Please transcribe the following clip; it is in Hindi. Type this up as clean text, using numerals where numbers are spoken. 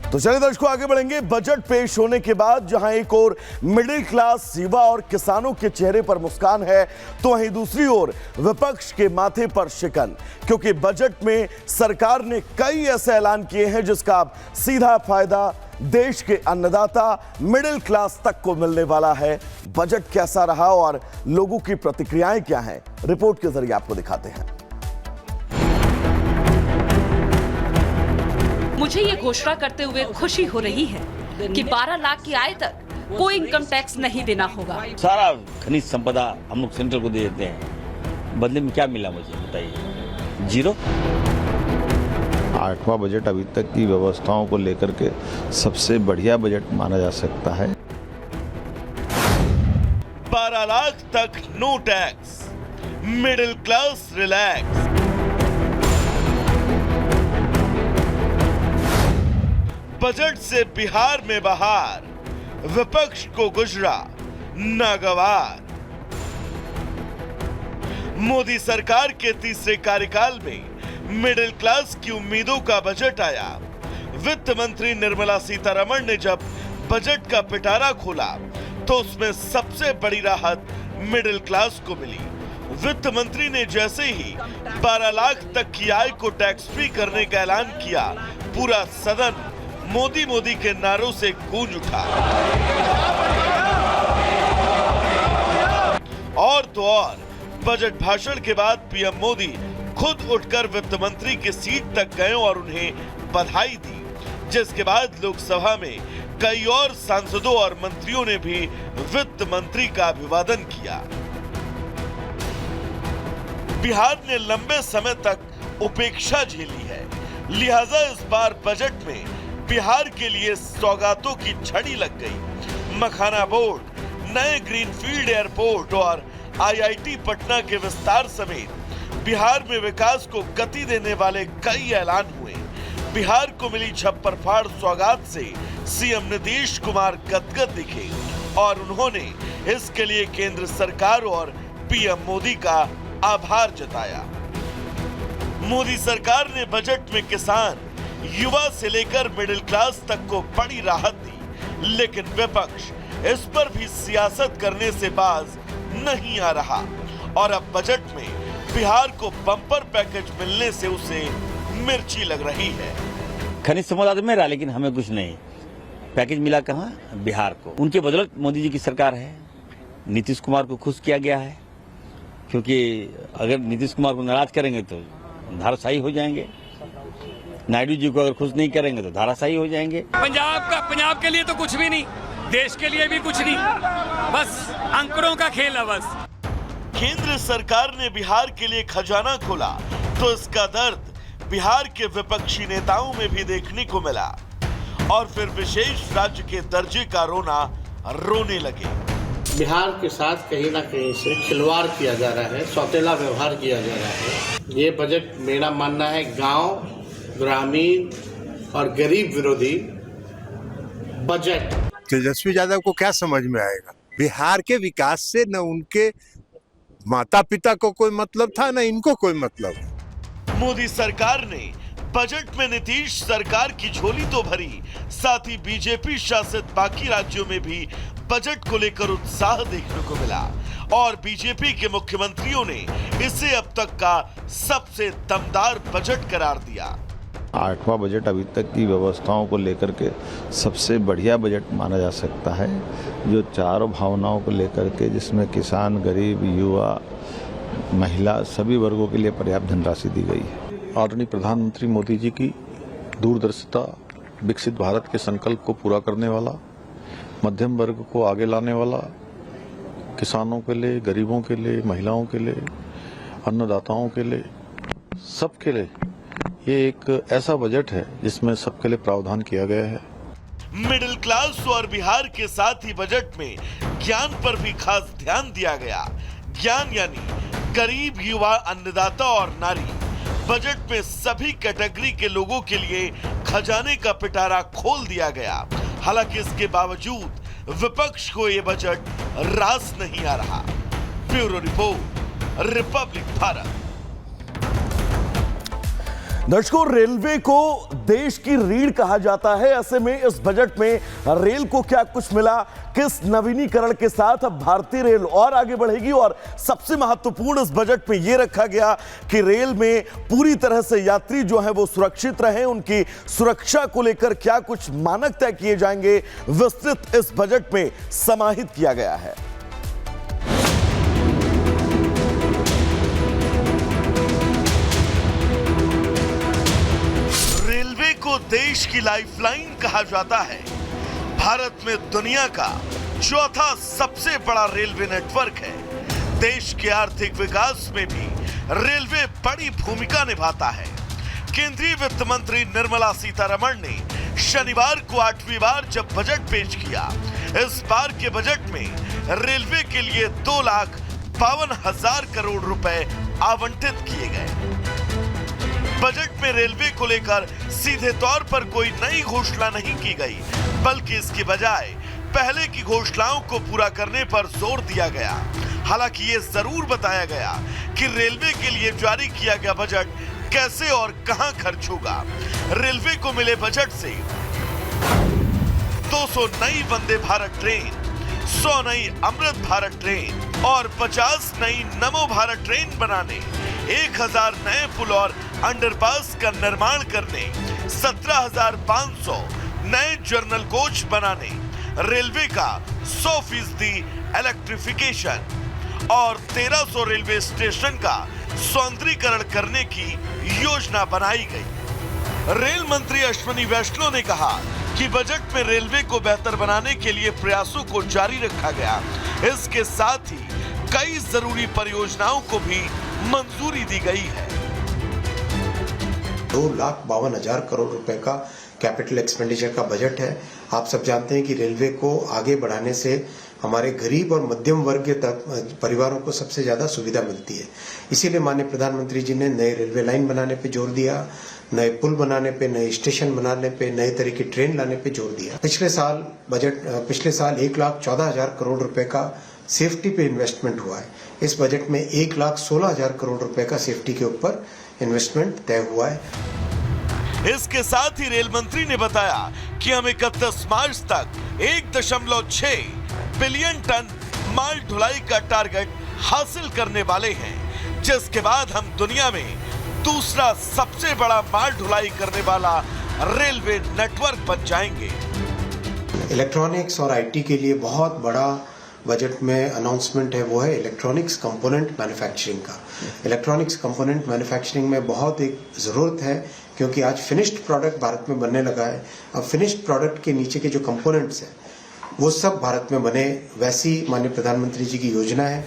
तो चलिए दर्शकों आगे बढ़ेंगे। बजट पेश होने के बाद जहां एक ओर मिडिल क्लास, युवा और किसानों के चेहरे पर मुस्कान है, तो वहीं दूसरी ओर विपक्ष के माथे पर शिकन, क्योंकि बजट में सरकार ने कई ऐसे ऐलान किए हैं जिसका सीधा फायदा देश के अन्नदाता मिडिल क्लास तक को मिलने वाला है। बजट कैसा रहा और लोगों की प्रतिक्रियाएं क्या हैं, रिपोर्ट के जरिए आपको दिखाते हैं। मुझे ये घोषणा करते हुए खुशी हो रही है कि 12 लाख की आय तक कोई इनकम टैक्स नहीं देना होगा। सारा खनिज संपदा हम लोग सेंट्रल को दे देते हैं, बदले में क्या मिला मुझे बताइए? जीरो। 8वां बजट अभी तक की व्यवस्थाओं को लेकर के सबसे बढ़िया बजट माना जा सकता है। 12 लाख तक no tax, middle class relax. Budget से बिहार में बहार, विपक्ष को गुजरा नागवार। मोदी सरकार के तीसरे कार्यकाल में मिडिल क्लास की उम्मीदों का बजट आया। वित्त मंत्री निर्मला सीतारमण ने जब बजट का पिटारा खोला तो उसमें सबसे बड़ी राहत मिडिल क्लास को मिली। वित्त मंत्री ने जैसे ही 12 लाख तक की आय को टैक्स फ्री करने का ऐलान किया, पूरा सदन मोदी मोदी के नारों से गूंज उठा। और तो और बजट भाषण के बाद पीएम मोदी खुद उठकर वित्त मंत्री की सीट तक गए और उन्हें बधाई दी, जिसके बाद लोकसभा में कई और सांसदों और मंत्रियों ने भी वित्त मंत्री का अभिवादन किया। बिहार ने लंबे समय तक उपेक्षा झेली है, लिहाजा इस बार बजट में बिहार के लिए सौगातों की झड़ी लग गई। मखाना बोर्ड, नए ग्रीनफील्ड एयरपोर्ट और आईआईटी पटना के विस्तार समेत बिहार में विकास को गति देने वाले कई ऐलान हुए। बिहार को मिली छप्पर फाड़ सौगात से सीएम नीतीश कुमार गदगद दिखे और उन्होंने इसके लिए केंद्र सरकार और पीएम मोदी का आभार जताया। मोदी सरकार ने बजट में किसान, युवा से लेकर मिडिल क्लास तक को बड़ी राहत दी, लेकिन विपक्ष इस पर भी सियासत करने से बाज नहीं आ रहा और अब बजट में बिहार को बम्पर पैकेज मिलने से उसे मिर्ची लग रही है। खनिज संपदा तो मेरा, लेकिन हमें कुछ नहीं। पैकेज मिला कहाँ? बिहार को। उनके बदौलत मोदी जी की सरकार है। नीतीश कुमार को खुश किया गया है, क्योंकि अगर नीतीश कुमार को नाराज करेंगे तो धाराशायी हो जाएंगे। नायडू जी को अगर खुश नहीं करेंगे तो धाराशायी हो जाएंगे। पंजाब के लिए तो कुछ भी नहीं, देश के लिए भी कुछ नहीं, बस अंकड़ों का खेल है बस। केंद्र सरकार ने बिहार के लिए खजाना खोला तो इसका दर्द बिहार के विपक्षी नेताओं में भी देखने को मिला और फिर विशेष राज्य के दर्जे का रोना रोने लगे। बिहार के साथ कहीं ना कहीं से खिलवाड़ किया जा रहा है, सौतेला व्यवहार किया जा रहा है। ये बजट मेरा मानना है गांव, ग्रामीण और गरीब विरोधी बजट। तेजस्वी यादव को क्या समझ में आएगा? बिहार के विकास से न उनके माता पिता को कोई मतलब था, न इनको कोई मतलब। मोदी सरकार ने बजट में नीतीश सरकार की झोली तो भरी, साथ ही बीजेपी शासित बाकी राज्यों में भी बजट को लेकर उत्साह देखने को मिला और बीजेपी के मुख्यमंत्रियों ने इसे अब तक का सबसे दमदार बजट करार दिया। 8वां बजट अभी तक की व्यवस्थाओं को लेकर के सबसे बढ़िया बजट माना जा सकता है, जो चारों भावनाओं को लेकर के, जिसमें किसान, गरीब, युवा, महिला सभी वर्गों के लिए पर्याप्त धनराशि दी गई है। आदरणीय प्रधानमंत्री मोदी जी की दूरदर्शिता, विकसित भारत के संकल्प को पूरा करने वाला, मध्यम वर्ग को आगे लाने वाला, किसानों के लिए, गरीबों के लिए, महिलाओं के लिए, अन्नदाताओं के लिए, सबके लिए ये एक ऐसा बजट है जिसमें सबके लिए प्रावधान किया गया है। मिडिल क्लास और बिहार के साथ ही बजट में ज्ञान पर भी खास ध्यान दिया गया। ज्ञान यानी गरीब, युवा, अन्नदाता और नारी। बजट में सभी कैटेगरी के लोगों के लिए खजाने का पिटारा खोल दिया गया। हालांकि इसके बावजूद विपक्ष को ये बजट रास नहीं आ रहा। Bureau report, Republic Bharat. दर्शकों, रेलवे को देश की रीढ़ कहा जाता है। ऐसे में इस बजट में रेल को क्या कुछ मिला, किस नवीनीकरण के साथ अब भारतीय रेल और आगे बढ़ेगी, और सबसे महत्वपूर्ण इस बजट में यह रखा गया कि रेल में पूरी तरह से यात्री जो है वो सुरक्षित रहे, उनकी सुरक्षा को लेकर क्या कुछ मानक तय किए जाएंगे, विस्तृत इस बजट में समाहित किया गया है। रेलवे को देश की लाइफलाइन कहा जाता है। भारत में दुनिया का चौथा सबसे बड़ा रेलवे नेटवर्क है। देश के आर्थिक विकास में भी रेलवे बड़ी भूमिका निभाता है। केंद्रीय वित्त मंत्री निर्मला सीतारमण ने शनिवार को 8वीं बार जब बजट पेश किया, इस बार के बजट में रेलवे के लिए 2,52,000 करोड़ रुपए आवंटित किए गए। बजट में रेलवे को लेकर सीधे तौर पर कोई नई घोषणा नहीं की गई, बल्कि इसके बजाय पहले की घोषणाओं को पूरा करने पर जोर दिया गया। हालांकि ये जरूर बताया गया कि रेलवे के लिए जारी किया गया बजट कैसे और कहां खर्च होगा। रेलवे को मिले बजट से 200 नई वंदे भारत ट्रेन, 100 नई अमृत भारत ट्रेन और 50 नई नमो भारत ट्रेन बनाने, 1000 नए पुल और अंडरपास का निर्माण करने, 17,500 नए जर्नल कोच बनाने, रेलवे का 100% इलेक्ट्रिफिकेशन और 1300 रेलवे स्टेशन का सौंदर्यीकरण करने की योजना बनाई गई। रेल मंत्री अश्विनी वैष्णव ने कहा कि बजट में रेलवे को बेहतर बनाने के लिए प्रयासों को जारी रखा गया। इसके साथ ही कई जरूरी परियोजनाओं को भी मंजूरी दी गई है। 2,52,000 करोड़ रुपए का कैपिटल एक्सपेंडिचर का बजट है। आप सब जानते हैं कि रेलवे को आगे बढ़ाने से हमारे गरीब और मध्यम वर्ग तक परिवारों को सबसे ज्यादा सुविधा मिलती है। इसीलिए माननीय प्रधानमंत्री जी ने नए रेलवे लाइन बनाने पे जोर दिया, नए पुल बनाने पे, नए स्टेशन बनाने पे, नए तरह की ट्रेन लाने पे जोर दिया। पिछले साल 1,14,000 करोड़ रुपए का सेफ्टी पे इन्वेस्टमेंट हुआ है। इस बजट में 1,16,000 करोड़ रुपए का सेफ्टी के ऊपर इन्वेस्टमेंट तय हुआ है। इसके साथ ही रेल मंत्री ने बताया कि हम 31 मार्च तक 1.6 बिलियन टन माल ढुलाई का टारगेट हासिल करने वाले हैं, जिसके बाद हम दुनिया में दूसरा सबसे बड़ा माल ढुलाई करने वाला रेलवे नेटवर्क बन जाएंगे। इलेक्ट्रॉनिक्स और आईटी के लिए बहुत बड़ा बजट में अनाउंसमेंट है, वो है इलेक्ट्रॉनिक्स कंपोनेंट मैन्युफैक्चरिंग का। इलेक्ट्रॉनिक्स कंपोनेंट मैन्युफैक्चरिंग में बहुत एक जरूरत है, क्योंकि आज फिनिश्ड प्रोडक्ट भारत में बनने लगा है। अब फिनिश्ड प्रोडक्ट के नीचे के जो कंपोनेंट्स हैं वो सब भारत में बने, वैसी माननीय प्रधानमंत्री जी की योजना है।